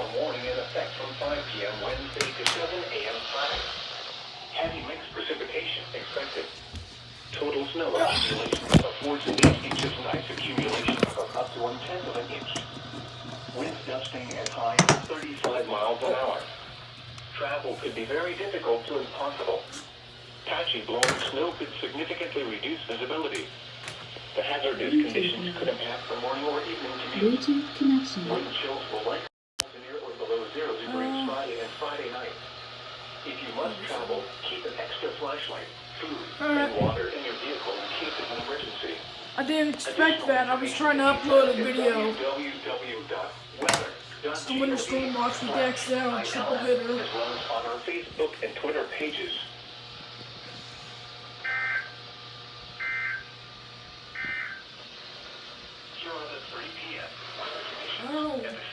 storm warning in effect from 5 p.m. Wednesday to 7 a.m. Friday. Heavy mixed precipitation expected. Total snow accumulation of 4 to 8 inches and ice accumulation of up to 1/10 of an inch. Winds gusting as high as 35 miles an hour. Travel could be very difficult to impossible. Patchy blowing snow could significantly reduce visibility. The hazardous conditions could impact the morning or evening commute. Bluetooth connection. Wind chills will likely be near or below 0 degrees Friday and Friday night. If you must travel, keep an extra flashlight, food, and water in your vehicle in case of an emergency. I didn't expect that. I was trying to upload a video. It's the Winter Storm Watch with the XL triple hitter. As well as on our Facebook and Twitter pages. Here are the 3 p.m. weather conditions.